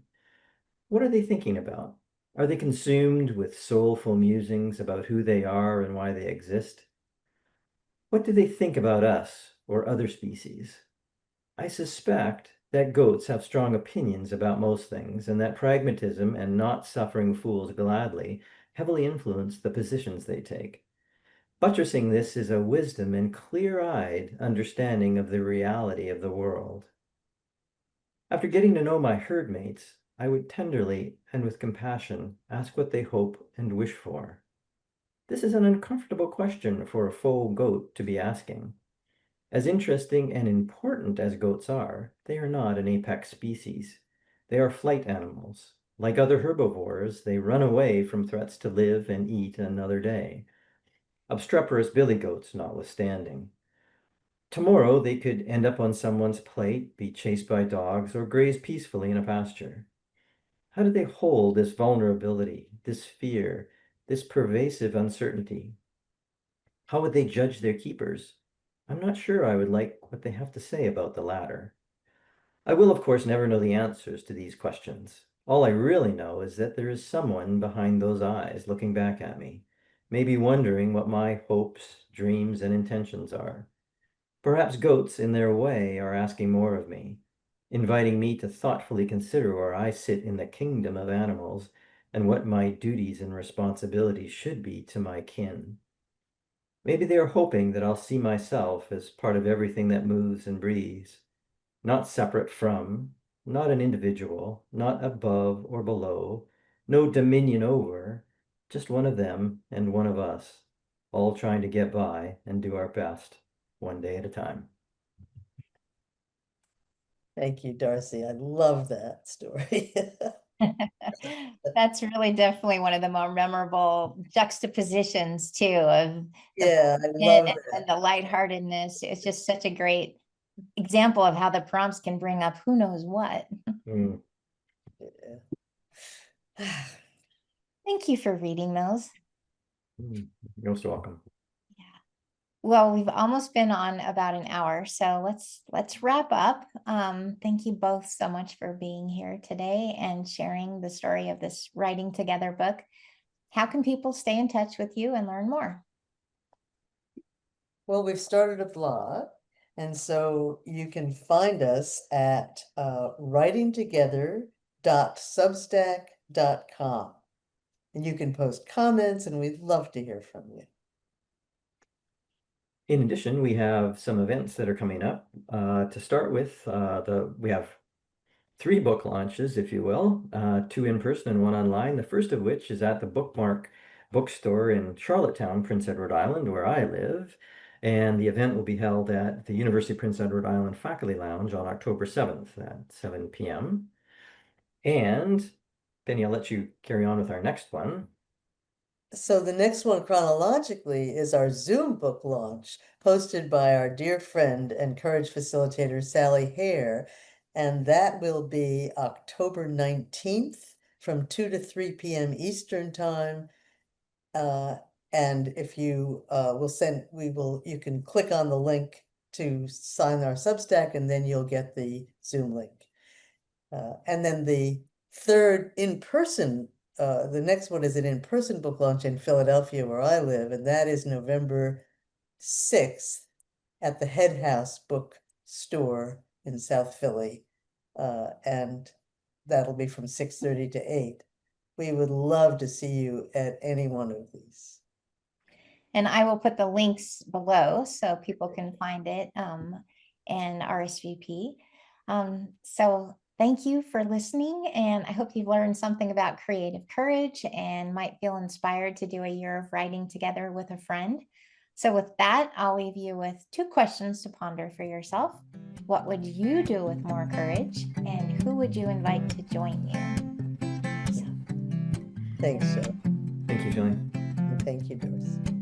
What are they thinking about? Are they consumed with soulful musings about who they are and why they exist? What do they think about us or other species? I suspect that goats have strong opinions about most things, and that pragmatism and not suffering fools gladly heavily influence the positions they take. Buttressing this is a wisdom and clear-eyed understanding of the reality of the world. After getting to know my herd mates, I would tenderly and with compassion ask what they hope and wish for. This is an uncomfortable question for a foal goat to be asking. As interesting and important as goats are, they are not an apex species. They are flight animals. Like other herbivores, they run away from threats to live and eat another day. Obstreperous billy goats notwithstanding. Tomorrow they could end up on someone's plate, be chased by dogs, or graze peacefully in a pasture. How do they hold this vulnerability, this fear, this pervasive uncertainty? How would they judge their keepers? I'm not sure I would like what they have to say about the latter. I will, of course, never know the answers to these questions. All I really know is that there is someone behind those eyes looking back at me, maybe wondering what my hopes, dreams, and intentions are. Perhaps goats, in their way, are asking more of me, inviting me to thoughtfully consider where I sit in the kingdom of animals and what my duties and responsibilities should be to my kin. Maybe they are hoping that I'll see myself as part of everything that moves and breathes, not separate from, not an individual, not above or below, no dominion over, just one of them and one of us, all trying to get by and do our best, one day at a time. Thank you, Darcy. I love that story. That's really definitely one of the more memorable juxtapositions too of the Yeah, I and, love that. and the lightheartedness. It's just such a great example of how the prompts can bring up who knows what. Mm, Yeah. Thank you for reading those. You're most welcome. Well, we've almost been on about an hour, so let's wrap up. Thank you both so much for being here today and sharing the story of this writing together book. How can people stay in touch with you and learn more? Well, we've started a blog, And so you can find us at writingtogether.substack.com. And you can post comments, and we'd love to hear from you. In addition, we have some events that are coming up. To start with, we have 3 book launches, if you will, 2 in person and 1 online. The first of which is at the Bookmark bookstore in Charlottetown, Prince Edward Island, where I live. And the event will be held at the University of Prince Edward Island Faculty Lounge on October 7th at 7 p.m. And Penny, I'll let you carry on with our next one. So the next one chronologically is our Zoom book launch, hosted by our dear friend and courage facilitator, Sally Hare. And that will be October 19th from 2 to 3 p.m. Eastern Time. And if you you can click on the link to sign our Substack, and then you'll get the Zoom link. And then the third in-person, the next one is an in-person book launch in Philadelphia, where I live, and that is November 6th at the Head House Bookstore in South Philly. And that'll be from 6:30 to 8. We would love to see you at any one of these. And I will put the links below so people can find it and RSVP. So thank you for listening, and I hope you've learned something about creative courage and might feel inspired to do a year of writing together with a friend. So with that, I'll leave you with 2 questions to ponder for yourself. What would you do with more courage, and who would you invite to join you? Thanks, Joe. Thank you, Julian. And thank you, Darcy.